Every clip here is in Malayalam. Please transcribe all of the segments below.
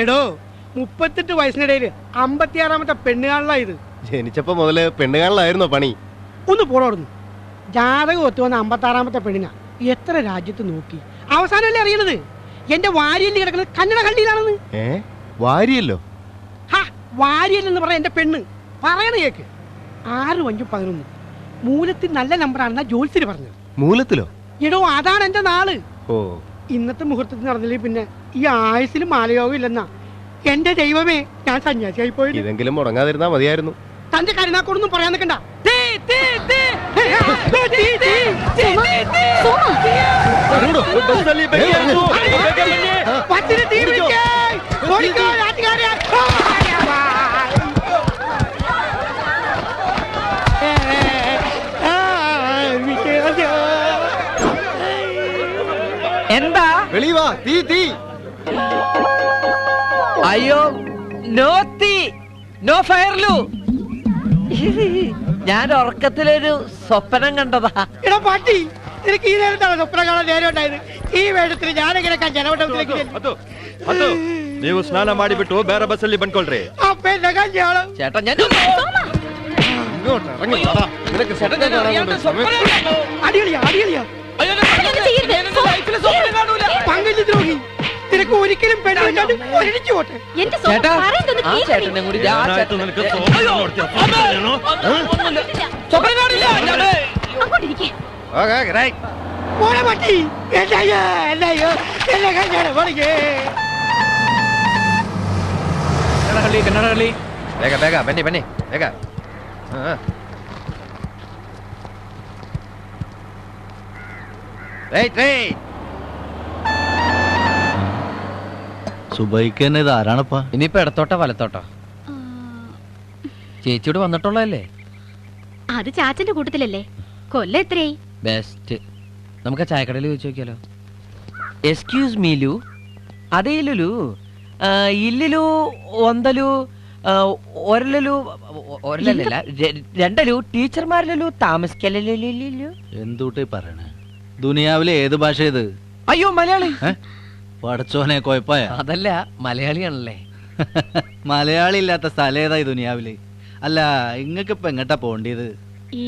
എടോ 38 വയസ്സിനിടയില് 56ാമത്തെ പെണ്ണുകാണലായത്. ജനിച്ചപ്പോ മുതല് പെണ്ണുകാണലായിരുന്നോ പണി? ഒന്ന് പോളോടുന്നു. ജാതകം ഒത്തു വന്ന 56ാമത്തെ പെണ്ണിനാ എത്ര രാജ്യത്ത് നോക്കി. അവസാനമല്ലേ അറിയണത് എന്റെ വാരിയല് കിടക്കുന്നത് കന്നഡ കള്ളിയിലാണെന്ന്. വാരിയല്ലോ? വാരിയല്ലെന്ന് പറയാൻ എന്റെ പെണ്ണ് പറയണ കേക്ക്. 6, 5, 11 മൂലത്തിൽ നല്ല നമ്പറാണെന്നാ ജോത്സ്യര് പറഞ്ഞത്. മൂലത്തിലോ? എടോ അതാണ് എന്റെ നാള്. ഓ, ഇന്നത്തെ മുഹൂർത്തത്തിൽ നടന്നില്ലേ പിന്നെ ഈ ആയുസിലും മാലയോഗം ഇല്ലെന്നാ. എന്റെ ദൈവമേ, ഞാൻ സന്യാസിയായി പോയി. ഇതെങ്കിലും മുടങ്ങാതിരുന്നാ മതിയായിരുന്നു. തന്റെ കരുനാക്കോടൊന്നും പറയാൻ നിൽക്കണ്ട. എന്താ വെളിവാ, തീ തീ. അയ്യോ, നോ തീ, നോ ഫയർലു. ഞാൻ ഉറക്കത്തിലൊരു സ്വപ്നം കണ്ടതാ. എടാ പാട്ടി, എനിക്ക് ഈ നേരത്താണ് സ്വപ്നം കാണാൻ നേരം ഉണ്ടായത്. ഈ വേഷത്തിൽ ഞാനെങ്ങനെ ജനവട്ടത്തിലേക്ക് ನೀವು ಸ್ನಾನ ಮಾಡಿಬಿಟ್ಟು ಬೇರೆ ಬಸ್ಸಲ್ಲಿ ಬಂದ್ಕೊಳ್ರಿ. ചേട്ടാ, ഞാൻ പങ്കജദ്രോഹി, നിനക്ക് ഒരിക്കലും പെണ്ണിട്ട് ഒരിടിച്ചു പോട്ടെ. ಬೇಗ ಬೇಗ ಬನ್ನಿ ಬನ್ನಿ ಬೇಗ. സുബൈക്ക് തന്നെ ഇത് ആരാണപ്പാ? ഇനിയിപ്പോ ഇടത്തോട്ടോ വലത്തോട്ടോ? ചേച്ചിയോട് വന്നിട്ടുള്ളതല്ലേ? അത് ചാച്ചന്റെ കൂട്ടത്തിലല്ലേ. കൊല്ലം എത്രയായി? ബെസ്റ്റ്. നമുക്ക് ചായക്കടയിൽ ചോദിച്ചു നോക്കിയാലോ? എക്സ്ക്യൂസ് മീ ലു. അതേ ലുലു, ഇല്ലിലു, ഒന്തലു, ഒരലു, ഒരലല്ല, രണ്ടലു, ടീച്ചർമാരിലു താമസിക്കലു. എന്തൂട്ടേ പറയണേ? ദുനിയാവിലെ ഏത് ഭാഷ ഇത്? അയ്യോ, മലയാളി. പടച്ചോനെ കൊഴപ്പായ? അതല്ല, മലയാളിയാണല്ലേ. മലയാളി ഇല്ലാത്ത സ്ഥലം ഏതാ ഈ ദുനിയാവില്? അല്ല, ഇങ്ങക്ക് ഇപ്പൊ എങ്ങട്ടാ പോണ്ടിയത്? ഈ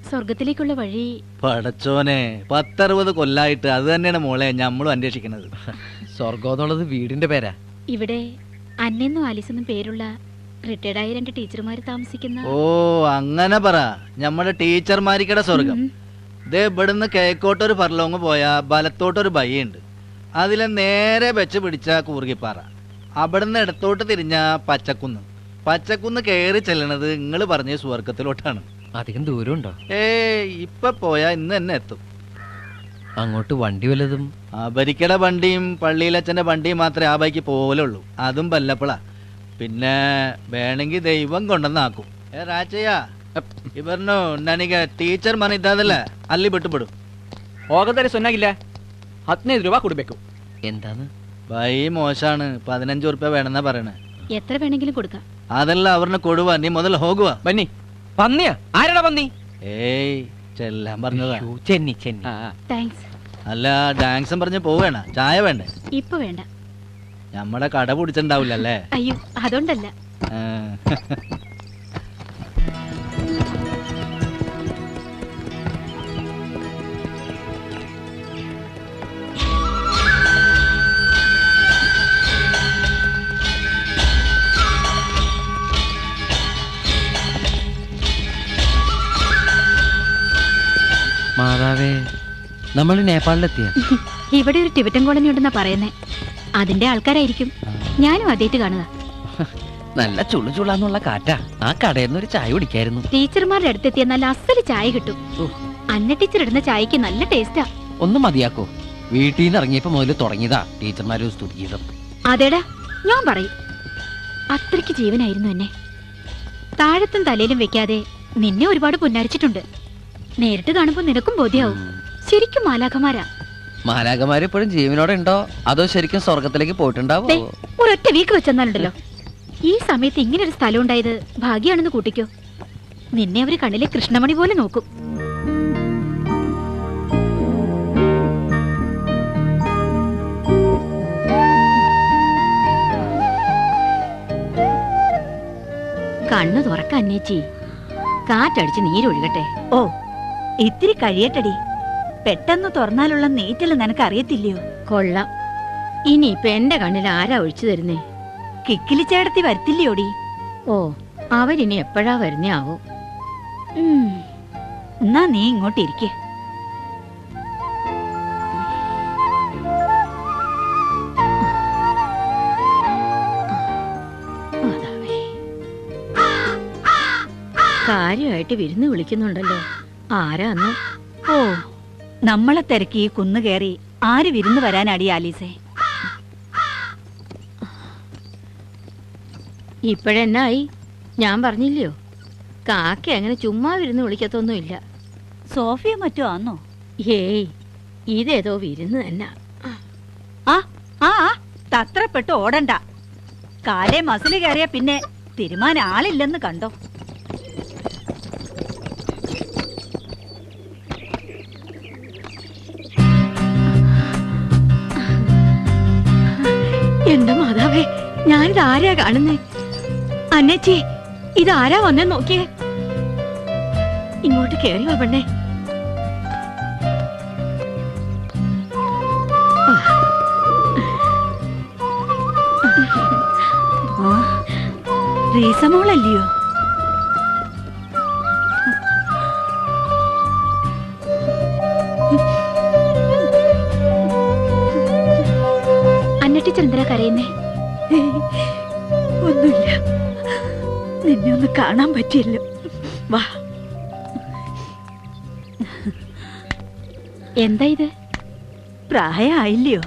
സ്വർഗത്തിലേക്കുള്ള വഴി. പടച്ചോനെ, 10-60 കൊല്ലായിട്ട് അത് തന്നെയാണ് മോളെ ഞമ്മളും അന്വേഷിക്കുന്നത്. സ്വർഗം എന്നുള്ളത് വീടിന്റെ പേരാ. ഇവിടെ അന്നെന്നും ആലിസെന്നും പേരുള്ള റിട്ടയർഡായ 2 ടീച്ചർമാര് താമസിക്കുന്ന. ഓ, അങ്ങനെ പറ. ഞമ്മടെ ടീച്ചർമാരിക്കടെ സ്വർഗം. ദേ ഇവിടുന്ന് കിഴക്കോട്ടൊരു ഫർലോങ് പോയാ വലത്തോട്ടൊരു ബയ്യുണ്ട്. അതിലെ നേരെ വെച്ച് പിടിച്ച കൂർഗിപ്പാറ. അവിടുന്ന് ഇടത്തോട്ട് തിരിഞ്ഞ പച്ചക്കുന്ന്. പച്ചക്കുന്ന് കയറി ചെല്ലണത് നിങ്ങൾ പറഞ്ഞ സ്വർഗത്തിലോട്ടാണ്. അധികം ദൂരമുണ്ടോ? ഇപ്പൊ പോയാ ഇന്ന് തന്നെ എത്തും. അങ്ങോട്ട് വണ്ടി വല്ലതും? അബരിക്കടെ വണ്ടിയും പള്ളിയിലച്ഛന്റെ വണ്ടിയും മാത്രമേ ആ ബൈക്ക് പോലുള്ളൂ. അതും വല്ലപ്പോഴാ. പിന്നെ വേണമെങ്കിൽ ദൈവം കൊണ്ടെന്നാക്കും. ರಾಚಯ್ಯ, ಇವ್ರನ್ನು ನನಗೆ ಟೀಚರ್ ಮನೆ ಇದ್ದದಲ್ಲ, ಅಲ್ಲಿ ಬಿಟ್ಟು ಬಿಡು. ಹೋಗದರೆ ಸೊನ್ನಾಗಿಲ್ಲ, 15 രൂപ കൊടുಬೇಕು. എന്താണ് ബൈ? മോശാണ്. 15 ഉറുപ്പ്യ വേണമെന്നാ പറയണേ. എത്ര വേണമെങ്കിലും കൊടുക്കാം. അതല്ല, അവരിന് കൊടുവാ. നീ മുതൽ ഹോകുവാ. ബന്നി. പന്നിയാ? ആരാടാ പന്നി? ഏയ്, ചെല്ലാൻ പറഞ്ഞതാ. ചെന്നി ചെന്നി. താങ്ക്സ്. അല്ല, ഡാൻസും പറഞ്ഞ് പോവേണ? ചായ വേണ്ടേ? ഇപ്പൊ വേണ്ട. നമ്മടെ കട പിടിച്ചിട്ടുണ്ടാവില്ലല്ലേ? അയ്യോ, അതുകൊണ്ടല്ല. മാതാവേ, നമ്മൾ നേപ്പാളിലെത്തിയ? ഇവിടെ ഒരു ടിബറ്റൻ കോളനി ഉണ്ടെന്നാ പറയുന്നേ. അതിന്റെ ആൾക്കാരായിരിക്കും. ഞാനും ആദ്യമായിട്ട് കാണുക. നല്ല ചുളു ചുളാന്നുള്ള കാറ്റാ. ആ കടയിൽ നിന്ന് ഒരു ചായ കുടിക്കായിരുന്നു. ടീച്ചർമാരുടെ അടുത്തെത്തിയ നല്ല അസല് ചായ കിട്ടും. അന്ന ടീച്ചർ ഇടുന്ന ചായക്ക് നല്ല ടേസ്റ്റാ. ഒന്ന് മതിയാക്കോ? വീട്ടിൽ നിന്ന് ഇറങ്ങിയപ്പോ മുതൽ തുടങ്ങിയതാ ടീച്ചർമാരും സ്തുതിഗീതം. അതേടാ, ഞാൻ പറയും. അത്രയ്ക്ക് ജീവനായിരുന്നു എന്നെ. താഴത്തും തലയിലും വെക്കാതെ നിന്നെ ഒരുപാട് പുന്നാരിച്ചിട്ടുണ്ട്. നേരിട്ട് കാണുമ്പോ നിനക്കും ബോധ്യാവും. ശരിക്കും മാലാഖമാരാ. മാലാഖമാര് ഇപ്പോഴും ജീവനോടെ ഉണ്ടോ, അതോ ശരിക്കും സ്വർഗത്തിലേക്ക് പോയിട്ടുണ്ടാവോ? ഒരൊറ്റ വീക്ക് വെച്ചെന്നാലുണ്ടല്ലോ. ഈ സമയത്ത് ഇങ്ങനെ ഒരു സ്ഥലം ഉണ്ടായത് ഭാഗ്യാണെന്ന് കൂട്ടിക്കോ. നിന്നെ അവര് കണ്ണിലെ കൃഷ്ണമണി പോലെ നോക്കും. കണ്ണു തുറക്ക അന്നേച്ചി, കാറ്റടിച്ച് നീരൊഴുകട്ടെ. ഓ, ഇത്തിരി കഴിയട്ടടി. പെട്ടെന്ന് തുറന്നാലുള്ള നീറ്റല് നിനക്ക് അറിയത്തില്ലയോ? കൊള്ളാം. ഇനിയിപ്പൊ എന്റെ കണ്ണിൽ ആരാ ഒഴിച്ചു തരുന്നേ? കിക്കിലി ചേട്ടത്തി വരത്തില്ലയോടി? ഓ, അവരിനി എപ്പോഴാ വരുന്നേ ആവോ. എന്നാ നീ ഇങ്ങോട്ട് ഇരിക്കേ. കാര്യമായിട്ട് വിരുന്ന് വിളിക്കുന്നുണ്ടല്ലോ. ആരാന്ന്? ഓ, നമ്മളെ തിരക്കി ഈ കുന്നു കയറി ആര് വിരുന്ന് വരാനടി ആലീസേ? ഇപ്പോഴെന്നായി? ഞാൻ പറഞ്ഞില്ലയോ, കാക്ക അങ്ങനെ ചുമ്മാ വിരുന്ന് വിളിക്കത്തൊന്നുമില്ല. സോഫിയ മറ്റോ ആന്നോ? ഏയ്, ഇതേതോ വിരുന്ന് തന്നെ. ആ ആ തത്രപ്പെട്ട് ഓടണ്ട. കാലേ മസില് കയറിയ പിന്നെ തിരുമാൻ ആളില്ലെന്ന് കണ്ടോ? എന്റെ മാതാവേ, ഞാനിത് ആരാ കാണുന്നേ? അന്നച്ചി, ഇതാരാ വന്നേ നോക്കിയേ. ഇങ്ങോട്ട് കേറി വാ പെണ്ണേ. റീസമോളല്ലയോ? അന്നട്ടിച്ചെന്തിനാ കരയുന്നേ? ഒന്നുമില്ല, നിന്നെ ഒന്ന് കാണാൻ പറ്റിയല്ലോ. വാ. എന്താ ഇത്? പ്രായമായില്ലയോ?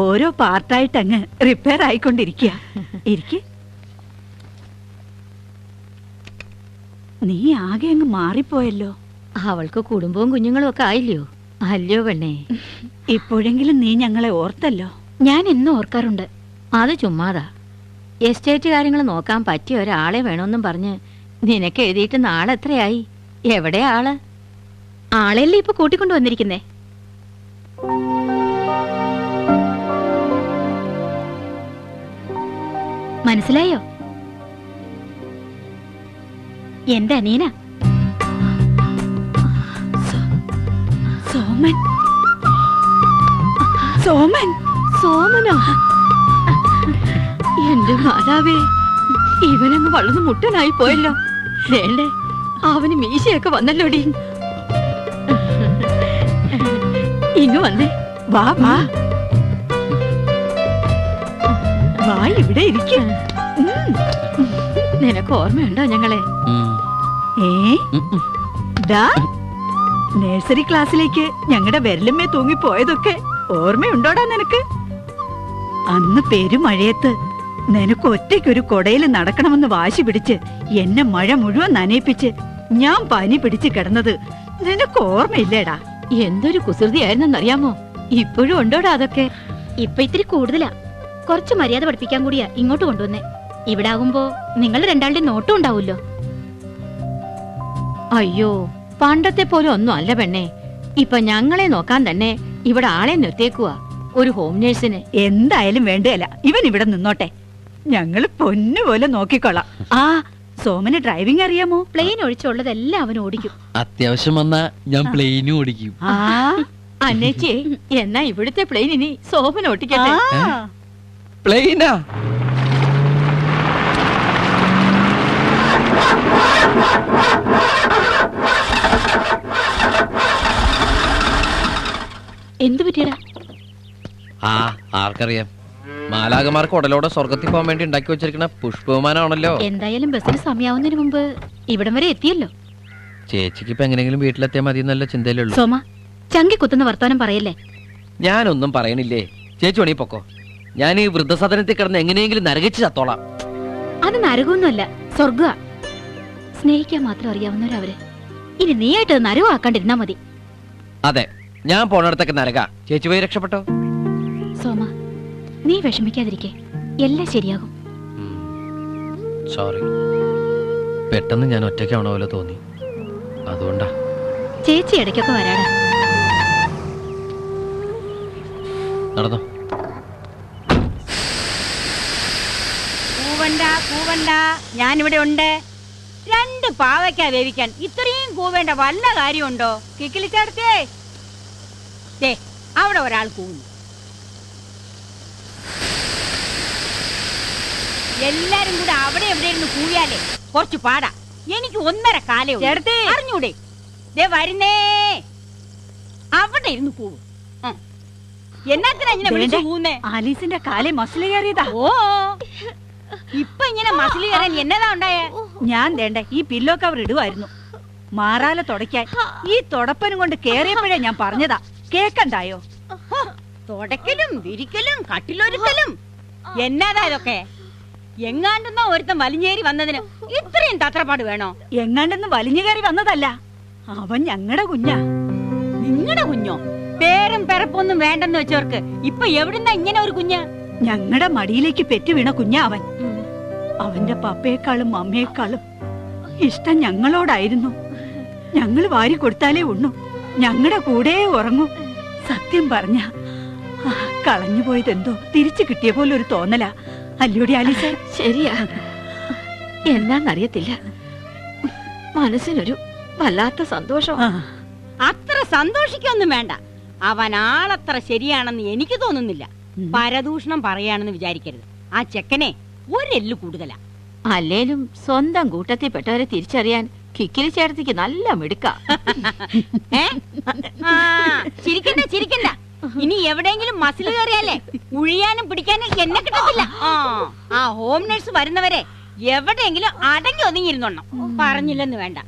ഓരോ പാർട്ടായിട്ട് അങ്ങ് റിപ്പയർ ആയിക്കൊണ്ടിരിക്കുക. ഇരിക്ക്. നീ ആകെ അങ്ങ് മാറിപ്പോയല്ലോ. അവൾക്ക് കുടുംബവും കുഞ്ഞുങ്ങളും ഒക്കെ ആയില്ലയോ? അല്ലയോ പെണ്ണേ? ഇപ്പോഴെങ്കിലും നീ ഞങ്ങളെ ഓർത്തല്ലോ. ഞാൻ എന്നും ഓർക്കാറുണ്ട്. അത് ചുമ്മാതാ. എസ്റ്റേറ്റ് കാര്യങ്ങൾ നോക്കാൻ പറ്റിയ ഒരാളെ വേണമെന്നും പറഞ്ഞ് നിനക്ക് എഴുതിയിട്ട് നാളെ എത്രയായി? എവിടെയാ ആള്? ആളെല്ലാം ഇപ്പൊ കൂട്ടിക്കൊണ്ടു വന്നിരിക്കുന്നേ. മനസ്സിലായോ? എന്റെ അനിയന സോമൻ. സോമൻ. സോമനോ? എന്റെ മാതാവേ, ഇവനങ്ങ് വളർന്ന് മുട്ടനായി പോയല്ലോ. വേണ്ടേ, അവന് മീശയൊക്കെ വന്നല്ലോടി. ഇങ്ങ് വന്നേ. വാ വാ വാ, ഇവിടെ ഇരിക്കും. നിനക്ക് ഓർമ്മയുണ്ടോ ഞങ്ങളെ? നഴ്സറി ക്ലാസ്സിലേക്ക് ഞങ്ങളുടെ വിരലുമേ തൂങ്ങിപ്പോയതൊക്കെ ഓർമ്മയുണ്ടോടാ നിനക്ക്? അന്ന് പെരുമഴയത്ത് നിനക്ക് ഒറ്റയ്ക്കൊരു കൊടയിൽ നടക്കണമെന്ന് വാശി പിടിച്ച് എന്നെ മഴ മുഴുവൻ നനയിപ്പിച്ച് ഞാൻ പനി പിടിച്ച് കിടന്നത് നിനക്ക് ഓർമ്മയില്ലേടാ? എന്തൊരു കുസൃതിയായിരുന്നറിയാമോ? ഇപ്പോഴും ഉണ്ടോടാ അതൊക്കെ? ഇപ്പൊ ഇത്തിരി കൂടുതലാ. കുറച്ച് മര്യാദ പഠിപ്പിക്കാൻ കൂടിയാ ഇങ്ങോട്ട് കൊണ്ടുവന്നേ. ഇവിടെ ആകുമ്പോ നിങ്ങൾ രണ്ടാളുടെ നോട്ടം ഉണ്ടാവൂല്ലോ. അയ്യോ, പണ്ടത്തെ പോലെ ഒന്നും അല്ല പെണ്ണേ. ഇപ്പൊ ഞങ്ങളെ നോക്കാൻ തന്നെ ഇവിടെ ആളെ നിർത്തിയേക്കുവാ, ഒരു ഹോം നേഴ്സിന്. എന്തായാലും വേണ്ടല്ല, ഇവൻ ഇവിടെ നിന്നോട്ടെ. ഞങ്ങള് പൊന്നുപോലെ നോക്കിക്കൊള്ളാം. ആ, സോമന് ഡ്രൈവിംഗ് അറിയാമോ? പ്ലെയിൻ ഒഴിച്ചുള്ളതെല്ലാം അവൻ ഓടിക്കും. അത്യാവശ്യം വന്നാ ഞാൻ പ്ലെയിനും ഓടിക്കും. അന്നേച്ചി, എന്നാ ഇവിടുത്തെ പ്ലെയിൻ ഇനി സോമൻ ഓട്ടിക്കട്ടെ. പ്ലെയിനാ? എന്തു പറ്റിയടാ? ആ, ആർക്കറിയാം. മാലാകമാർക്ക് ഉടലോടെ സ്വർഗത്തിൽ പോകാൻ വേണ്ടി ഉണ്ടാക്കി വെച്ചിരിക്കുന്ന പുഷ്പവിമാനാണല്ലോ. എന്തായാലും ബസ്സിന് സമയാവുന്നതിന് മുമ്പ് ഇവിടം വരെ എത്തിയല്ലോ. ചേച്ചിക്ക് ഇപ്പൊ എങ്ങനെയെങ്കിലും വീട്ടിലെത്തിയാൽ മതി എന്നല്ല ചിന്തയിലുള്ളൂ. സോമ, ചങ്കി കുത്തുന്ന വർത്താനം പറയല്ലേ. ഞാനൊന്നും പറയണില്ലേ, ചേച്ചി വേണേ പൊക്കോ. ഞാൻ ഈ വൃദ്ധസദനത്തിൽ കിടന്ന് എങ്ങനെയെങ്കിലും നരകിച്ച് ചത്തോളാം. അത് നരകമൊന്നുമല്ല, സ്വർഗ. സ്നേഹിക്കാൻ മാത്രം അറിയാവുന്നവരവര്. ഇനി നീയായിട്ട് നരകമാക്കാണ്ടിരുന്നാ മതി. അതെ, ഞാൻ പോണടത്തൊക്കെ നരക. ചേച്ചി പോയി രക്ഷപ്പെട്ടോ. സോമ, നീ വിഷമിക്കാതിരിക്കെ, എല്ലാം ശരിയാകും. സോറി, പെട്ടെന്ന് ഞാൻ ഒറ്റയ്ക്കാവണ പോലെ തോന്നി, അതുകൊണ്ടാ. ചേച്ചി ഇടയ്ക്കൊക്കെ വരാടാ. നടന്നോ. പൂവണ്ടാ കൂവണ്ട, ഞാനിവിടെ ഉണ്ട്. 2 പാവയ്ക്ക വേവിക്കാൻ ഇത്രയും കൂവേണ്ട വല്ല കാര്യമുണ്ടോ? കിക്കിളിച്ചേർത്തേ, ദേ അവിടെ ഒരാൾ കൂവുന്നു. എല്ലാരും കൂടെ അവിടെ എവിടെ ഇരുന്ന് കൂവിയാലേ കുറച്ച് പാടാ. എനിക്ക് 1.5 കാലേ അറിഞ്ഞൂടെ? ദേ വരുന്നേ, അവിടെ ഇരുന്ന് കൂവും. എന്നാത്തിനാ ഇങ്ങനെ വിളിച്ചു കൂവുന്നേ? ആലീസിന്റെ കാലെ മസിൽ കയറിയതാ. ഓ, ഇപ്പൊ ഇങ്ങനെ മസിൽ കയറാൻ എന്നതാ ഉണ്ടായേ? ഞാൻ വേണ്ട ഈ പില്ലോ കവർ ഇടുവായിരുന്നു മാറാല തുടയ്ക്കാൻ. ഈ തുടപ്പനും കൊണ്ട് കേറിയപ്പോഴേ ഞാൻ പറഞ്ഞതാ, കേക്കണ്ടായോ? തുടക്കലും വിരിക്കലും കട്ടിലൊരുക്കലും എന്നതാ ഇതൊക്കെ? എങ്ങാണ്ടെന്നോ ഒരുത്തൻ വലിഞ്ഞേറി വന്നതിന് ഇത്രയും തത്രപ്പാട് വേണോ? എങ്ങാണ്ടെന്ന് വലിഞ്ഞു കയറി വന്നതല്ല, അവൻ ഞങ്ങളുടെ കുഞ്ഞാ. നിങ്ങളുടെ കുഞ്ഞോ? പേരും പിറപ്പൊന്നും വേണ്ടെന്ന് വെച്ചവർക്ക് ഇപ്പൊ എവിടുന്ന ഇങ്ങനെ ഒരു കുഞ്ഞ്? ഞങ്ങളുടെ മടിയിലേക്ക് പെറ്റു വീണ കുഞ്ഞാ അവൻ. അവന്റെ പപ്പയെക്കാളും അമ്മയെക്കാളും ഇഷ്ടം ഞങ്ങളോടായിരുന്നു. ഞങ്ങൾ വാരി കൊടുത്താലേ ഉണ്ണു, ഞങ്ങളുടെ കൂടെ ഉറങ്ങൂ. സത്യം പറഞ്ഞ കളഞ്ഞുപോയതെന്തോ തിരിച്ചു കിട്ടിയ പോലെ ഒരു തോന്നലാ. അല്ലയോടി ആലീസേ? ശരിയാ, എന്നാന്നറിയത്തില്ല, മനസ്സിനൊരു വല്ലാത്ത സന്തോഷം. അത്ര സന്തോഷിക്കൊന്നും വേണ്ട. അവൻ ആളത്ര ശരിയാണെന്ന് എനിക്ക് തോന്നുന്നില്ല. പരദൂഷണം പറയാണെന്ന് വിചാരിക്കരുത്. ആ ചെക്കനെ ഒരെല്ലു കൂടുതലാ. അല്ലേലും സ്വന്തം കൂട്ടത്തിൽപ്പെട്ടവരെ തിരിച്ചറിയാൻ കിക്കിലി ചേട്ടത്തിക്ക് നല്ല മിടുക്ക. ചിരിക്കണ്ട ചിരിക്കണ്ട. ഇനി എവിടെയെങ്കിലും മസിൽ കയറിയാലേ ഉഴിയാനും പിടിക്കാനും എന്നെ കിട്ടത്തില്ല. ആ ഹോം നേഴ്സ് വരുന്നവരെ എവിടെയെങ്കിലും അടങ്ങി ഒതുങ്ങിയിരുന്നോണം. പറഞ്ഞില്ലെന്ന് വേണ്ട.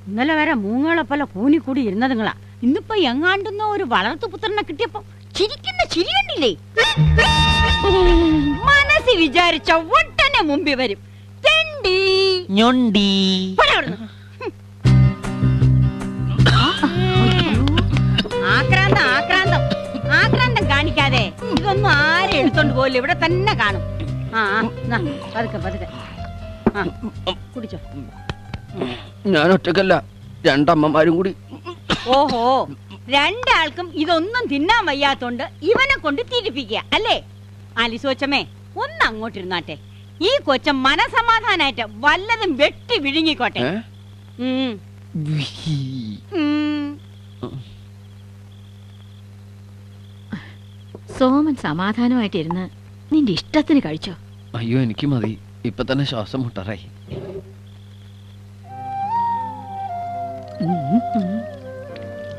ഇന്നലെ വരെ മൂങ്ങളെ പോലെ കൂനിക്കൂടി ഇരുന്നതുങ്ങളാ. ഇന്നിപ്പോ എങ്ങാണ്ടുന്ന ഒരു വളർത്തുപുത്രനെ കിട്ടിയപ്പോ ചിരിക്കുന്ന ചിരി കണ്ടില്ലേ? മനസ്സിൽ വിചാരിച്ച ഒട്ടനെ മുമ്പിൽ വരും. തെണ്ടി ഞൊണ്ടി. ആക്രാന്തം ആക്രാന്തം ആക്രാന്തം കാണിക്കാതെ ഇതൊന്നും ആരും എടുത്തോണ്ട് പോലും ഇവിടെ തന്നെ കാണും. പതുക്കെ പതുക്കെ കുടിച്ചോ. ഞാൻ ഒറ്റക്കല്ല, 2 അമ്മമാരും കൂടി. ഓഹോ, 2 ആൾക്കും ഇതൊന്നും തിന്നാൻ വയ്യാത്തോണ്ട് ഇവനെ കൊണ്ട് തിരിപ്പിക്കുക അല്ലേ? ആലിസോച്ചമ്മേ, ഒന്ന് അങ്ങോട്ടിരുന്നാട്ടെ. ഈ കൊച്ചൻ മനസമാധാനായിട്ട് വല്ലതും വെട്ടി വിഴുങ്ങിക്കോട്ടെ. സോമൻ സമാധാനമായിട്ടിരുന്ന് നിന്റെ ഇഷ്ടത്തിന് കഴിച്ചോ? അയ്യോ, എനിക്ക് മതി. ഇപ്പൊ തന്നെ ശ്വാസം മുട്ടറായി.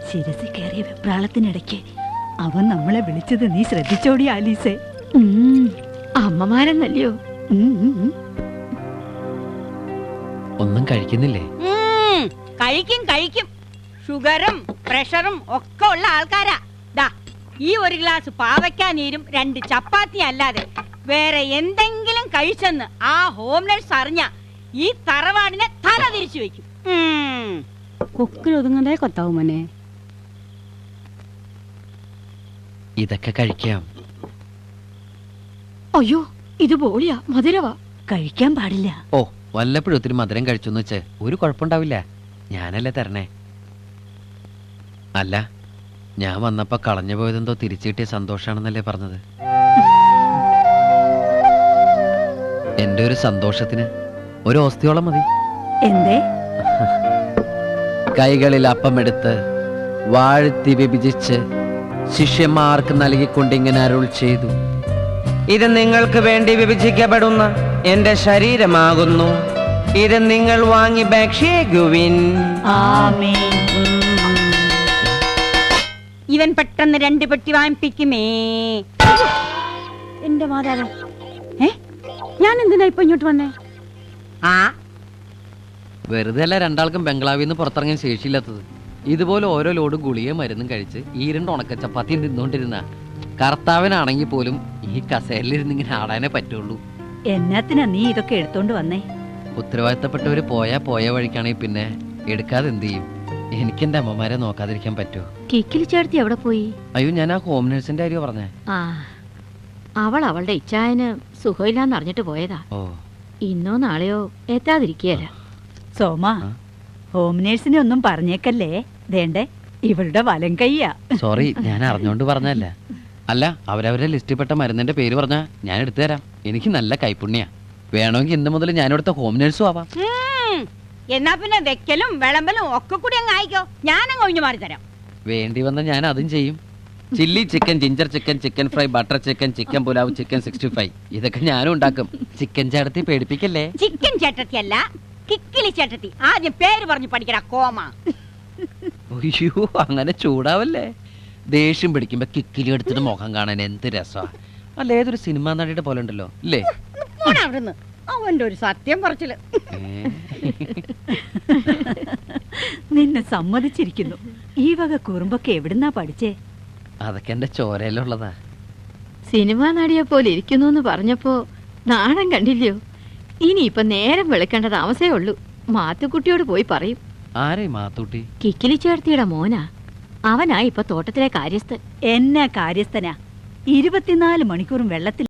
ശിരസിൽ കയറിയ വെപ്രാളത്തിനിടയ്ക്ക് അവൻ നമ്മളെ വിളിച്ചത് നീ ശ്രദ്ധിച്ചോടി ആലീസേ? അമ്മമാരെന്നല്ലയോ? ഒന്നും കഴിക്കുന്നില്ലേ? കഴിക്കും കഴിക്കും. ഷുഗറും പ്രഷറും ഒക്കെ ഉള്ള ആൾക്കാരാ. ദാ ഈ 1 ഗ്ലാസ് പാവയ്ക്കാ നീരും 2 ചപ്പാത്തി അല്ലാതെ വേറെ എന്തെങ്കിലും കഴിച്ചെന്ന് ആ ഹോം നേഴ്സ് അറിഞ്ഞ ഈ തറവാടിനെ തല തിരിച്ചു വെക്കും. കൊക്കിലൊതുങ്ങതേ കൊത്താവും മോനെ. ഇതൊക്കെ കഴിക്കാം. അയ്യോ, ഇത് ബോളിയാ, മധുരവാ. കഴിക്കാൻ പാടില്ല. ഓ, വല്ലപ്പോഴും ഒത്തിരി മധുരം കഴിച്ചെന്ന് വെച്ച് ഒരു കുഴപ്പമുണ്ടാവില്ല. ഞാനല്ലേ തരണേ. അല്ല, ഞാൻ വന്നപ്പോ കളഞ്ഞു പോയതെന്തോ തിരിച്ചു കിട്ടിയ സന്തോഷാണെന്നല്ലേ പറഞ്ഞത്? എന്റെ ഒരു സന്തോഷത്തിന് ഒരു ഓസ്തിയോളം മതി. എന്തേ? കൈകളിൽ അപ്പമെടുത്ത് വാഴ്ത്തി വിഭജിച്ച് ശിഷ്യന്മാർക്ക് നൽകിക്കൊണ്ടിങ്ങനെ അരുൾ ചെയ്തു: ഇത് നിങ്ങൾക്ക് വേണ്ടി വിഭജിക്കപ്പെടുന്ന എന്റെ ശരീരമാകുന്നു. ഇത് നിങ്ങൾ വാങ്ങി ഭക്ഷിക്കുവിൻ. ഇവൻ പെട്ടെന്ന് 2 പെട്ടി വാങ്ങിപ്പിക്കുമേ. എന്റെ മാതാവ്, ഞാൻ എന്തിനാ ഇപ്പൊ ഇങ്ങോട്ട് വന്നേ? വെറുതെ അല്ല 2 ആൾക്കും ബംഗ്ലാവിൽ നിന്ന് പുറത്തിറങ്ങാൻ ശേഷിയില്ലാത്തത്. ഇതുപോലെ ഓരോ ലോഡ് ഗുളികയും മരുന്നും കഴിച്ച് ഈ 2 ഉണക്ക ചപ്പാത്തിയും തിന്നോണ്ടിരുന്ന കർത്താവിനാണെങ്കിൽ പോലും ഈ കസേരയിലിരുന്ന് ഇങ്ങനെ ആടാനേ പറ്റുള്ളൂ. എന്നാത്തിനാ നീ ഇതൊക്കെ എടുത്തോണ്ട് വന്നേ? ഉത്തരവാദിത്തപ്പെട്ടവര് പോയ വഴിക്കാണെങ്കിൽ പിന്നെ എടുക്കാതെ എന്ത് ചെയ്യും? എനിക്ക് എന്റെ അമ്മമാരെ നോക്കാതിരിക്കാൻ പറ്റുമോ? കിക്കിലി ചേർത്തി എവിടെ പോയി? അയ്യോ, ഞാൻ ആ ഹോം നേഴ്സിന്റെ കാര്യം പറഞ്ഞേ. അവൾ അവളുടെ ഇച്ഛായന് സുഖമില്ലാന്ന് അറിഞ്ഞിട്ട് പോയതാ. ഓ, ഇന്നോ നാളെയോ എത്താതിരിക്കുകയല്ല. സോമ, ഹോം നേഴ്സിനെ ഒന്നും പറഞ്ഞേക്കല്ലേ. വേണ്ടേ, ഇവളുടെ വലം കയ്യാ. സോറി, ഞാൻ അറിഞ്ഞോണ്ട് പറഞ്ഞല്ല. അല്ല, അവരവരെ ലിസ്റ്റിൽപ്പെട്ട മരുന്നിന്റെ പേര് പറഞ്ഞാ ഞാൻ എടുത്തു തരാം. എനിക്ക് നല്ല കൈപ്പുണ്യ. വേണമെങ്കിൽ ഇന്ന് മുതൽ ഞാനിവിടുത്തെ ഹോം നേഴ്സും ആവാം. എന്നാ പിന്നെ വെക്കലും വിളമ്പലും ഒക്കെ കൂടി അങ്ങ് ആയിക്കോ. ഞാനങ്ങ് ഒഴിഞ്ഞു മാറി തരാം. വേണ്ടി വന്ന ഞാൻ അതും ചെയ്യും. Chilli chicken, ginger chicken, chicken fry, butter chicken, chicken pulao, chicken 65 ഇതൊക്കെ ഞാനും ഉണ്ടാക്കും. ചിക്കൻ ചേട്ടത്തി പേടിപ്പിക്കല്ലേ. ചിക്കൻ ചേട്ടത്തി അല്ല, കിക്കിലി ചേട്ടത്തി. ആദ്യം പേര് പറഞ്ഞു പഠിക്കടാ കോമ. അയ്യോ, അങ്ങനെ ചൂടാവല്ലേ. ദേഷ്യം പിടിക്കുമ്പോ കിക്കിലി എടുത്തിട്ട് മുഖം കാണാൻ എന്ത് രസാ. അല്ല, ഏതൊരു സിനിമാ നടിയുടെ പോലെ ഉണ്ടല്ലോ അല്ലേ. അവിടുന്ന് അവന്റെ ഒരു സത്യം പറച്ചില്. നിന്നെ സമ്മതിച്ചിരിക്കുന്നു. ഈ വക കുറുമ്പൊക്കെ എവിടുന്നാ പഠിച്ചേ? അതൊക്കെ എന്റെ ചോരയിലുള്ളതാ. സിനിമാ നടിയെ പോലെ ഇരിക്കുന്നു എന്ന് പറഞ്ഞപ്പോ നാണം കണ്ടില്ലയോ? ഇനിയിപ്പൊ നേരം വെളുക്കേണ്ട താമസേ ഉള്ളൂ. മാത്തുക്കുട്ടിയോട് പോയി പറയും. ആരേ മാത്തൂട്ടി? കിക്കിലി ചേർത്തിയുടെ മോനാ. അവനാ ഇപ്പൊ തോട്ടത്തിലെ കാര്യസ്ഥൻ. എന്നാ കാര്യസ്ഥനാ? 24 മണിക്കൂറും വെള്ളത്തിൽ